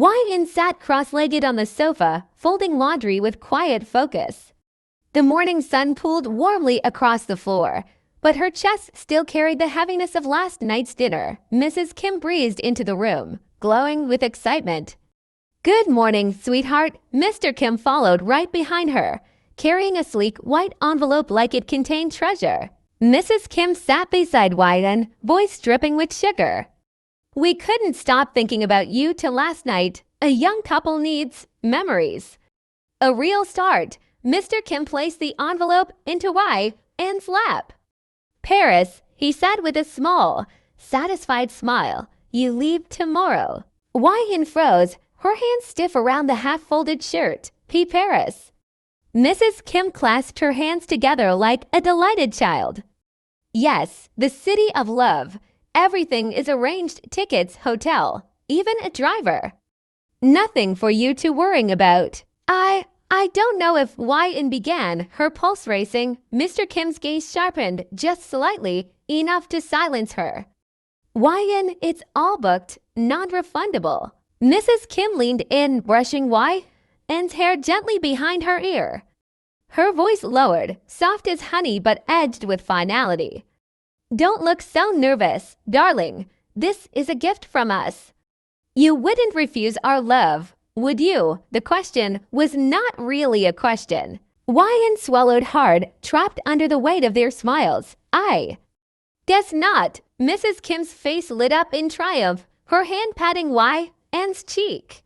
Wai-in sat cross-legged on the sofa, folding laundry with quiet focus. The morning sun pulled warmly across the floor, but her chest still carried the heaviness of last night's dinner. Mrs. Kim breezed into the room, glowing with excitement. "Good morning, sweetheart." Mr. Kim followed right behind her, carrying a sleek white envelope like it contained treasure. Mrs. Kim sat beside Wai-in, voice dripping with sugar. "We couldn't stop thinking about you till last night. A young couple needs memories." A real start. Mr. Kim placed the envelope into Wai-in's lap. "Paris," he said with a small, satisfied smile. "You leave tomorrow." Wai-in froze, her hands stiff around the half-folded shirt. Paris." Mrs. Kim clasped her hands together like a delighted child. "Yes, the city of love. Everything is arranged, tickets, hotel, even a driver. Nothing for you to worry about." I don't know if Wai-in began, her pulse racing. Mr. Kim's gaze sharpened just slightly, enough to silence her. "Wai-in, it's all booked, non-refundable." Mrs. Kim leaned in, brushing Wai-in's hair gently behind her ear. Her voice lowered, soft as honey but edged with finality. "Don't look so nervous, darling. This is a gift from us. You wouldn't refuse our love, would you?" The question was not really a question. Wai-in swallowed hard, trapped under the weight of their smiles. "I guess not." Mrs. Kim's face lit up in triumph, her hand patting Wai-in's cheek.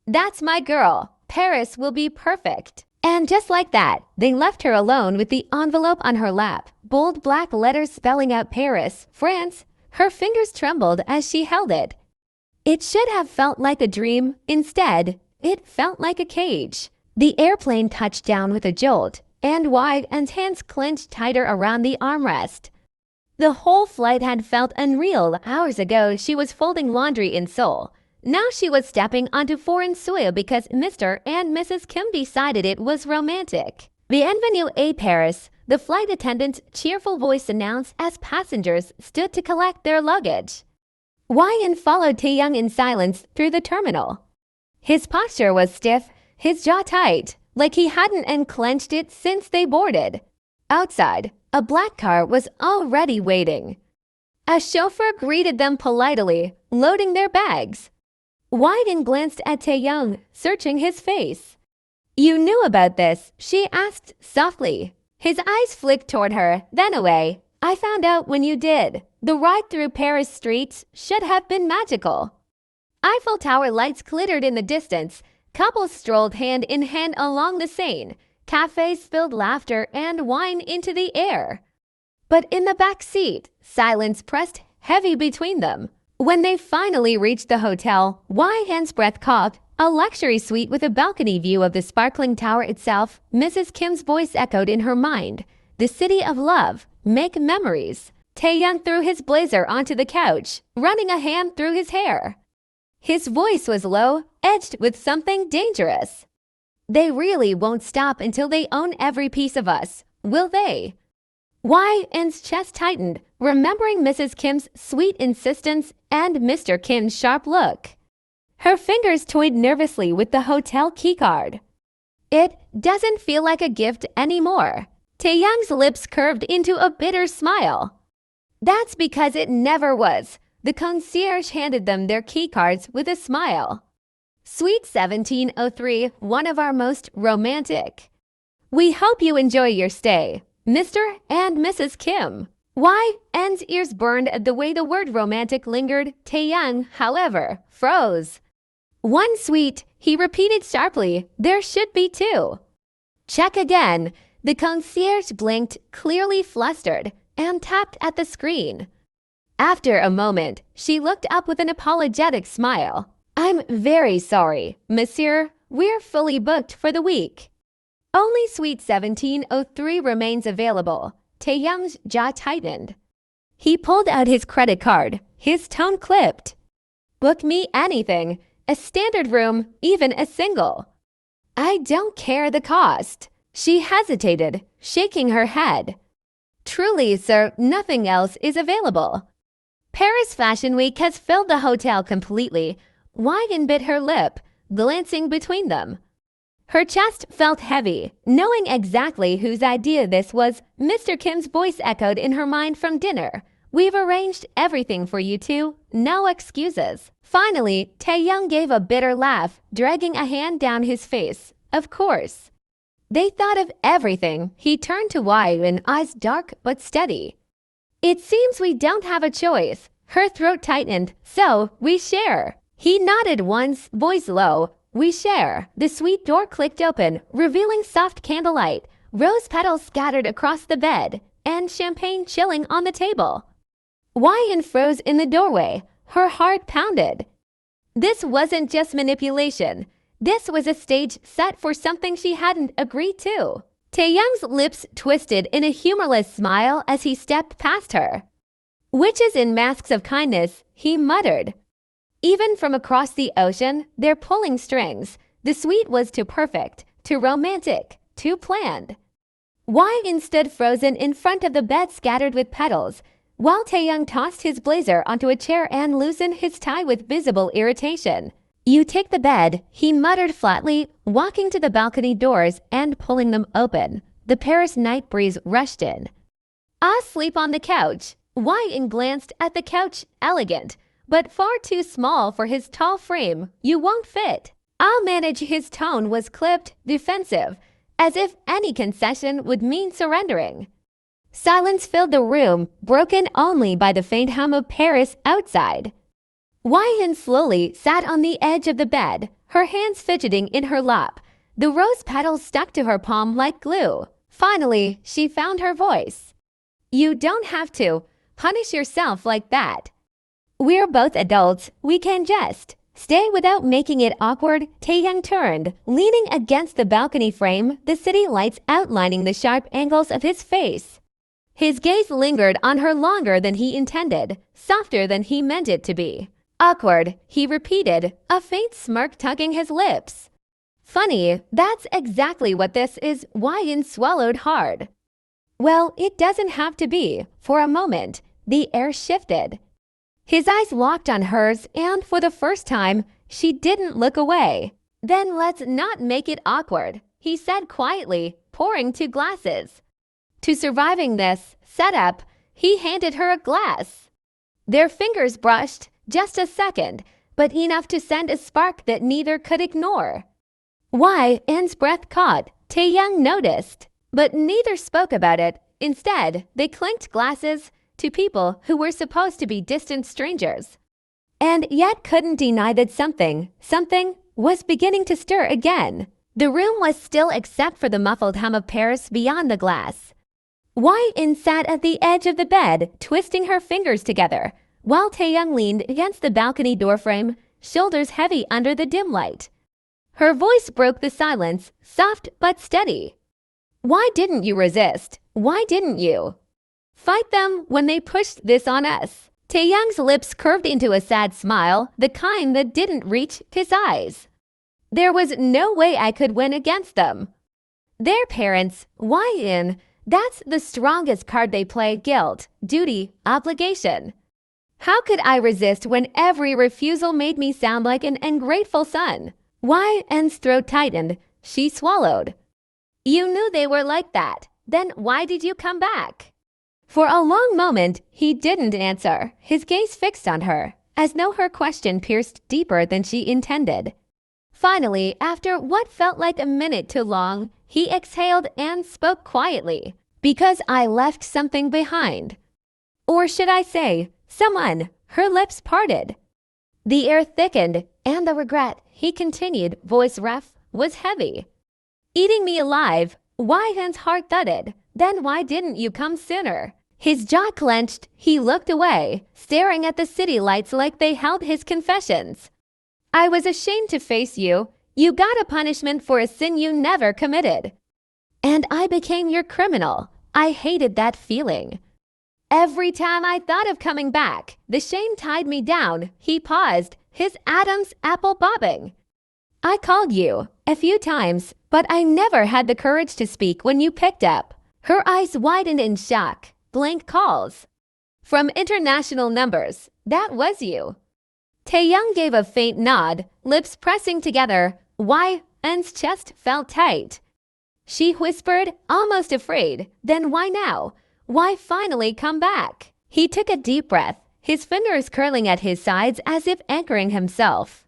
"That's my girl. Paris will be perfect." And just like that, they left her alone with the envelope on her lap, bold black letters spelling out Paris, France. Her fingers trembled as she held it. It should have felt like a dream. Instead, it felt like a cage. The airplane touched down with a jolt, and Wai-in's hands clenched tighter around the armrest. The whole flight had felt unreal. Hours ago, she was folding laundry in Seoul. Now she was stepping onto foreign soil because Mr. and Mrs. Kim decided it was romantic. "Bienvenue à Paris," the flight attendant's cheerful voice announced as passengers stood to collect their luggage. Wai-in followed Taehyung in silence through the terminal. His posture was stiff, his jaw tight, like he hadn't unclenched it since they boarded. Outside, a black car was already waiting. A chauffeur greeted them politely, loading their bags. Wai-in glanced at Taehyung, searching his face. "You knew about this?" she asked softly. His eyes flicked toward her, then away. "I found out when you did. The ride through Paris streets should have been magical." Eiffel Tower lights glittered in the distance. Couples strolled hand in hand along the Seine. Cafes spilled laughter and wine into the air. But in the back seat, silence pressed heavy between them. When they finally reached the hotel, Wai-in's breath caught. A luxury suite with a balcony view of the sparkling tower itself. Mrs. Kim's voice echoed in her mind. "The city of love. Make memories." Taehyung threw his blazer onto the couch, running a hand through his hair. His voice was low, edged with something dangerous. "They really won't stop until they own every piece of us, will they?" Wai-in's chest tightened, remembering Mrs. Kim's sweet insistence and Mr. Kim's sharp look. Her fingers toyed nervously with the hotel keycard. "It doesn't feel like a gift anymore." Taehyung's lips curved into a bitter smile. "That's because it never was." The concierge handed them their keycards with a smile. "Suite 1703, one of our most romantic. We hope you enjoy your stay, Mr. and Mrs. Kim." Wai-in's ears burned at the way the word romantic lingered. Taehyung, however, froze. "One suite," he repeated sharply. "There should be two." "Check again." The concierge blinked, clearly flustered, and tapped at the screen. After a moment, she looked up with an apologetic smile. "I'm very sorry, monsieur. We're fully booked for the week. Only suite 1703 remains available." Taehyung's jaw tightened. He pulled out his credit card, his tone clipped. "Book me anything, a standard room, even a single." "I don't care the cost." She hesitated, shaking her head. "Truly, sir, nothing else is available. Paris Fashion Week has filled the hotel completely. Whyun bit her lip, glancing between them. Her chest felt heavy, knowing exactly whose idea this was. Mr. Kim's voice echoed in her mind from dinner. We've arranged everything for you two, no excuses. Finally, Taehyung gave a bitter laugh, dragging a hand down his face. Of course. They thought of everything. He turned to Whyun, eyes dark but steady. It seems we don't have a choice. Her throat tightened. So, we share. He nodded once, voice low. We share. The suite door clicked open, revealing soft candlelight, rose petals scattered across the bed, and champagne chilling on the table. Whyun froze in the doorway. Her heart pounded. This wasn't just manipulation. This was a stage set for something she hadn't agreed to. Taehyung's lips twisted in a humorless smile as he stepped past her. Witches in masks of kindness, he muttered. Even from across the ocean, they're pulling strings. The suite was too perfect, too romantic, too planned. Whyun stood frozen in front of the bed scattered with petals, while Taehyung tossed his blazer onto a chair and loosened his tie with visible irritation. You take the bed, he muttered flatly, walking to the balcony doors and pulling them open. The Paris night breeze rushed in. I'll sleep on the couch. Whyun glanced at the couch, elegant, but far too small for his tall frame. You won't fit. I'll manage. His tone was clipped, defensive, as if any concession would mean surrendering. Silence filled the room, broken only by the faint hum of Paris outside. Whyun slowly sat on the edge of the bed, her hands fidgeting in her lap. The rose petals stuck to her palm like glue. Finally, she found her voice. You don't have to punish yourself like that. We're both adults. We can just stay without making it awkward. Taehyung turned, leaning against the balcony frame, the city lights outlining the sharp angles of his face. His gaze lingered on her longer than he intended, softer than he meant it to be. Awkward, he repeated, a faint smirk tugging his lips. Funny, that's exactly what this is. Whyun swallowed hard. Well, it doesn't have to be. For a moment, the air shifted. His eyes locked on hers, and for the first time, she didn't look away. Then let's not make it awkward, he said quietly, pouring 2 glasses. To surviving this setup, he handed her a glass. Their fingers brushed, just a second, but enough to send a spark that neither could ignore. Whyun's breath caught. Taehyung noticed, but neither spoke about it. Instead, they clinked glasses to people who were supposed to be distant strangers, and yet couldn't deny that something was beginning to stir again. The room was still except for the muffled hum of Paris beyond the glass. Whyun sat at the edge of the bed, twisting her fingers together, while Taehyung leaned against the balcony doorframe, shoulders heavy under the dim light. Her voice broke the silence, soft but steady. Why didn't you resist? Why didn't you fight them when they pushed this on us? Taehyung's lips curved into a sad smile, the kind that didn't reach his eyes. There was no way I could win against them. Their parents, Whyun, that's the strongest card they play. Guilt, duty, obligation. How could I resist when every refusal made me sound like an ungrateful son? Whyun's throat tightened. She swallowed. You knew they were like that. Then why did you come back? For a long moment, he didn't answer, his gaze fixed on her, as though her question pierced deeper than she intended. Finally, after what felt like a minute too long, he exhaled and spoke quietly. Because I left something behind. Or should I say, someone. Her lips parted. The air thickened, and the regret, he continued, voice rough, was heavy. Eating me alive. Whyun's heart thudded. Then why didn't you come sooner? His jaw clenched, he looked away, staring at the city lights like they held his confessions. I was ashamed to face you. You got a punishment for a sin you never committed. And I became your criminal. I hated that feeling. Every time I thought of coming back, the shame tied me down. He paused, his Adam's apple bobbing. I called you a few times, but I never had the courage to speak when you picked up. Her eyes widened in shock. Blank calls. From international numbers. That was you. Taehyung gave a faint nod, lips pressing together. Why? N's chest felt tight. She whispered, almost afraid. Then why now? Why finally come back? He took a deep breath, his fingers curling at his sides as if anchoring himself.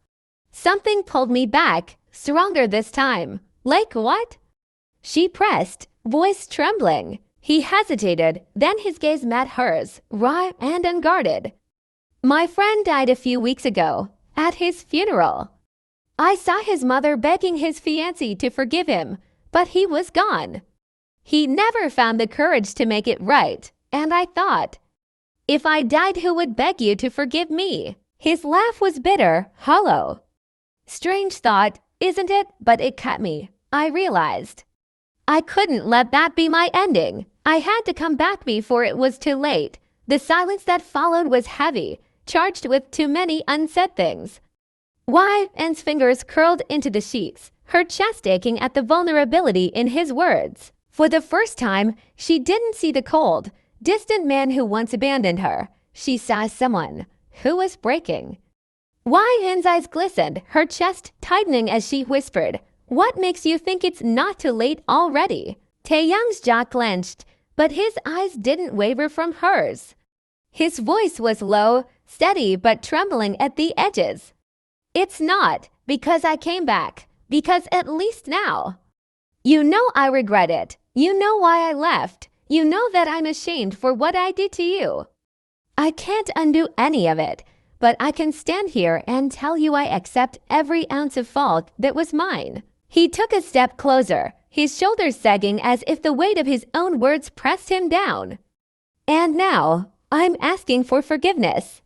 Something pulled me back, stronger this time. Like what? She pressed, voice trembling. He hesitated, then his gaze met hers, raw and unguarded. My friend died a few weeks ago, at his funeral. I saw his mother begging his fiancé to forgive him, but he was gone. He never found the courage to make it right, and I thought, if I died, who would beg you to forgive me? His laugh was bitter, hollow. Strange thought, isn't it? But it cut me. I realized. I couldn't let that be my ending. I had to come back before it was too late. The silence that followed was heavy, charged with too many unsaid things. Why? N's fingers curled into the sheets, her chest aching at the vulnerability in his words. For the first time, she didn't see the cold, distant man who once abandoned her. She saw someone who was breaking. Why? N's eyes glistened, her chest tightening as she whispered, what makes you think it's not too late already? Taehyung's jaw clenched, but his eyes didn't waver from hers. His voice was low, steady but trembling at the edges. It's not, because I came back, because at least now. You know I regret it. You know why I left. You know that I'm ashamed for what I did to you. I can't undo any of it, but I can stand here and tell you I accept every ounce of fault that was mine. He took a step closer, his shoulders sagging as if the weight of his own words pressed him down. And now, I'm asking for forgiveness.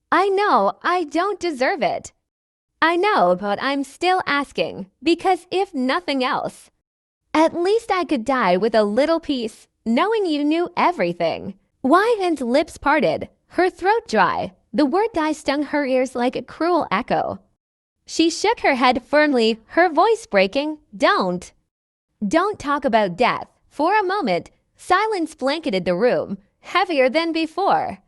I know I don't deserve it. I know, but I'm still asking, because if nothing else, at least I could die with a little peace, knowing you knew everything. Why? N's lips parted, her throat dry. The word die stung her ears like a cruel echo. She shook her head firmly, her voice breaking. Don't talk about death. For a moment, silence blanketed the room, heavier than before.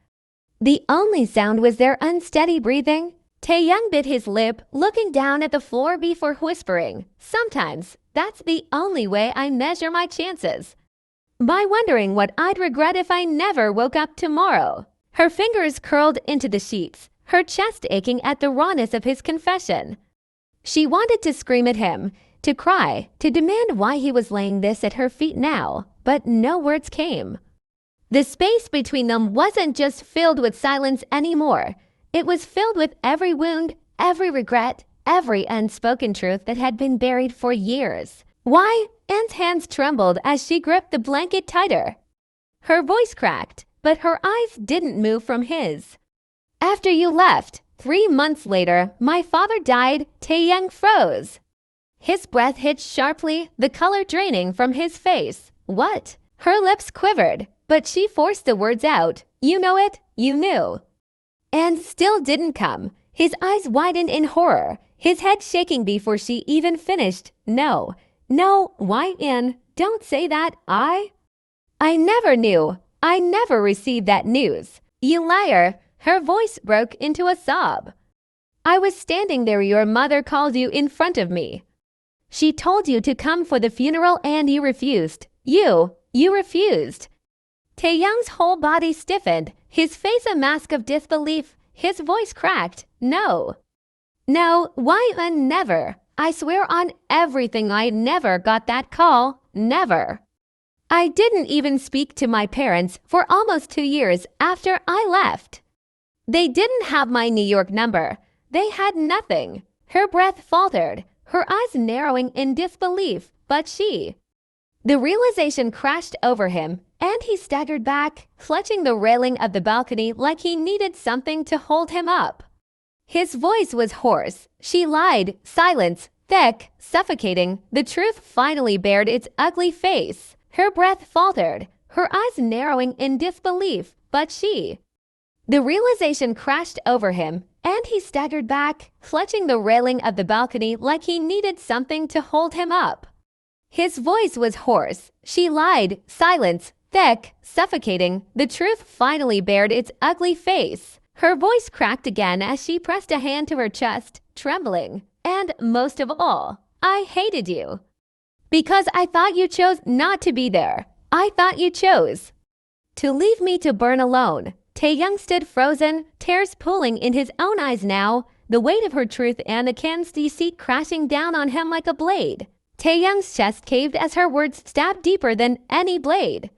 The only sound was their unsteady breathing. Taehyung bit his lip, looking down at the floor before whispering, sometimes that's the only way I measure my chances. By wondering what I'd regret if I never woke up tomorrow. Her fingers curled into the sheets, her chest aching at the rawness of his confession. She wanted to scream at him, to cry, to demand why he was laying this at her feet now, but no words came. The space between them wasn't just filled with silence anymore. It was filled with every wound, every regret, every unspoken truth that had been buried for years. Why? N's hands trembled as she gripped the blanket tighter. Her voice cracked, but her eyes didn't move from his. After you left, 3 months later, my father died. Taehyung froze. His breath hit sharply, the color draining from his face. What? Her lips quivered, but she forced the words out. You know it, you knew. And still didn't come. His eyes widened in horror, his head shaking before she even finished. No, why, N? Don't say that. I never knew. I never received that news. You liar. Her voice broke into a sob. I was standing there. Your mother called you in front of me. She told you to come for the funeral and you refused. You refused. Taehyung's whole body stiffened, his face a mask of disbelief, his voice cracked. No, why? Never. I swear on everything I never got that call. Never. I didn't even speak to my parents for almost 2 years after I left. They didn't have my New York number. They had nothing. Her breath faltered, her eyes narrowing in disbelief, but The realization crashed over him, and he staggered back, clutching the railing of the balcony like he needed something to hold him up. His voice was hoarse. She lied, silence, thick, suffocating. The truth finally bared its ugly face. Her breath faltered, her eyes narrowing in disbelief, but The realization crashed over him, and he staggered back, clutching the railing of the balcony like he needed something to hold him up. His voice was hoarse. She lied, silence, thick, suffocating. The truth finally bared its ugly face. Her voice cracked again as she pressed a hand to her chest, trembling. And most of all, I hated you. Because I thought you chose not to be there. I thought you chose to leave me to burn alone. Taehyung stood frozen, tears pooling in his own eyes now, the weight of her truth and the can's deceit crashing down on him like a blade. Taehyung's chest caved as her words stabbed deeper than any blade.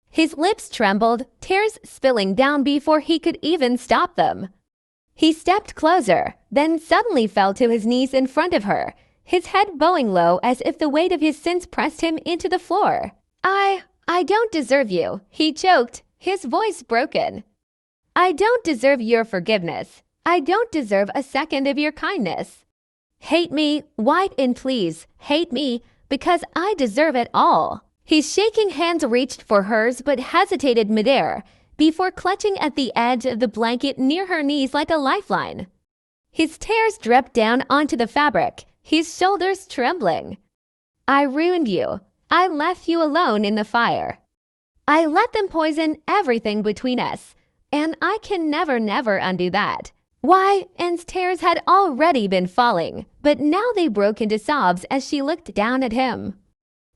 His lips trembled, tears spilling down before he could even stop them. He stepped closer, then suddenly fell to his knees in front of her, his head bowing low as if the weight of his sins pressed him into the floor. I don't deserve you, he choked, his voice broken. I don't deserve your forgiveness. I don't deserve a second of your kindness. Hate me, white and please, hate me, because I deserve it all. His shaking hands reached for hers but hesitated midair, before clutching at the edge of the blanket near her knees like a lifeline. His tears dripped down onto the fabric, his shoulders trembling. I ruined you. I left you alone in the fire. I let them poison everything between us, and I can never undo that. Why, Anne's tears had already been falling, but now they broke into sobs as she looked down at him.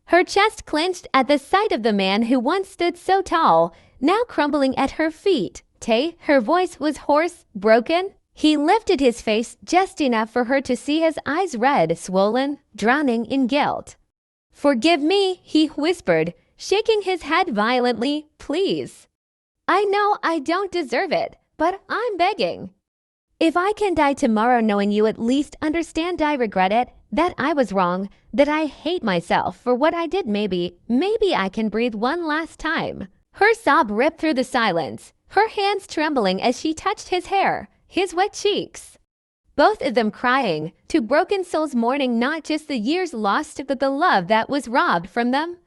Her chest clenched at the sight of the man who once stood so tall, now crumbling at her feet. Tae, her voice was hoarse, broken. He lifted his face just enough for her to see his eyes red, swollen, drowning in guilt. Forgive me, he whispered, shaking his head violently, please. I know I don't deserve it, but I'm begging. If I can die tomorrow knowing you at least understand I regret it, that I was wrong, that I hate myself for what I did, maybe I can breathe one last time. Her sob ripped through the silence, her hands trembling as she touched his hair, his wet cheeks. Both of them crying, two broken souls mourning not just the years lost but the love that was robbed from them.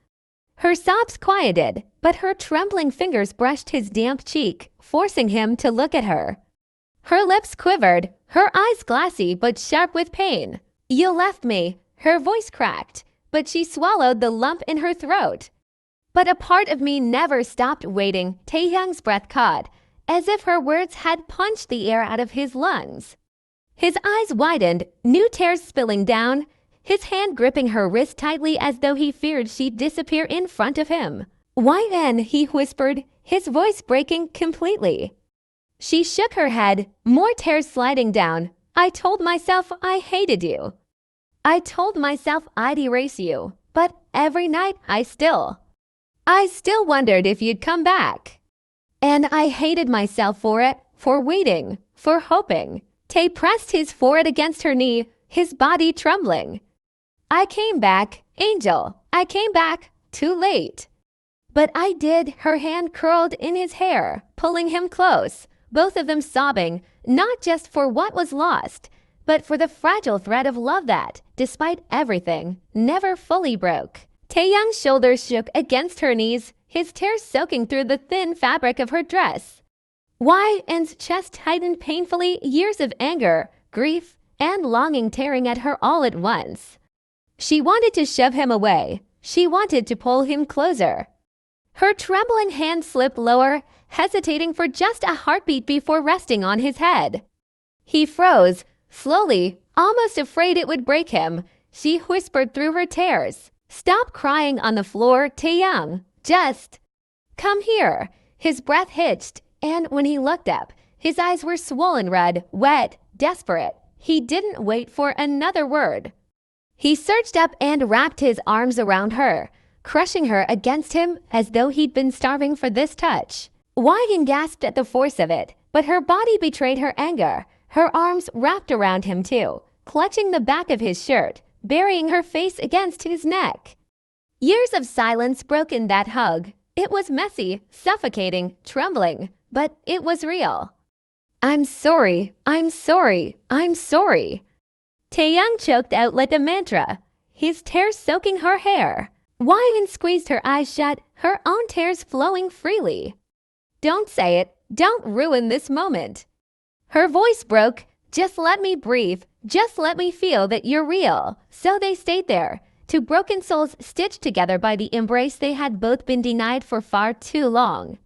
Her sobs quieted, but her trembling fingers brushed his damp cheek, forcing him to look at her. Her lips quivered, her eyes glassy but sharp with pain. You left me, her voice cracked, but she swallowed the lump in her throat. But a part of me never stopped waiting, Taehyung's breath caught, as if her words had punched the air out of his lungs. His eyes widened, new tears spilling down, his hand gripping her wrist tightly as though he feared she'd disappear in front of him. Why then, he whispered, his voice breaking completely. She shook her head, more tears sliding down. I told myself I hated you. I told myself I'd erase you, but every night I still wondered if you'd come back. And I hated myself for it, for waiting, for hoping. Tae pressed his forehead against her knee, his body trembling. I came back, Angel. I came back, too late. But I did, her hand curled in his hair, pulling him close, both of them sobbing, not just for what was lost, but for the fragile thread of love that, despite everything, never fully broke. Taehyung's shoulders shook against her knees, his tears soaking through the thin fabric of her dress. Why, Anne's chest tightened painfully, years of anger, grief, and longing tearing at her all at once. She wanted to shove him away. She wanted to pull him closer. Her trembling hand slipped lower, hesitating for just a heartbeat before resting on his head. He froze, slowly, almost afraid it would break him. She whispered through her tears, "Stop crying on the floor, Taehyung. Just come here." His breath hitched, and when he looked up, his eyes were swollen red, wet, desperate. He didn't wait for another word. He surged up and wrapped his arms around her, crushing her against him as though he'd been starving for this touch. Wang gasped at the force of it, but her body betrayed her anger. Her arms wrapped around him too, clutching the back of his shirt, burying her face against his neck. Years of silence broke in that hug. It was messy, suffocating, trembling, but it was real. I'm sorry, I'm sorry, I'm sorry. Taehyung choked out like a mantra, his tears soaking her hair. Wang squeezed her eyes shut, her own tears flowing freely. Don't say it, don't ruin this moment. Her voice broke, just let me breathe, just let me feel that you're real. So they stayed there, two broken souls stitched together by the embrace they had both been denied for far too long.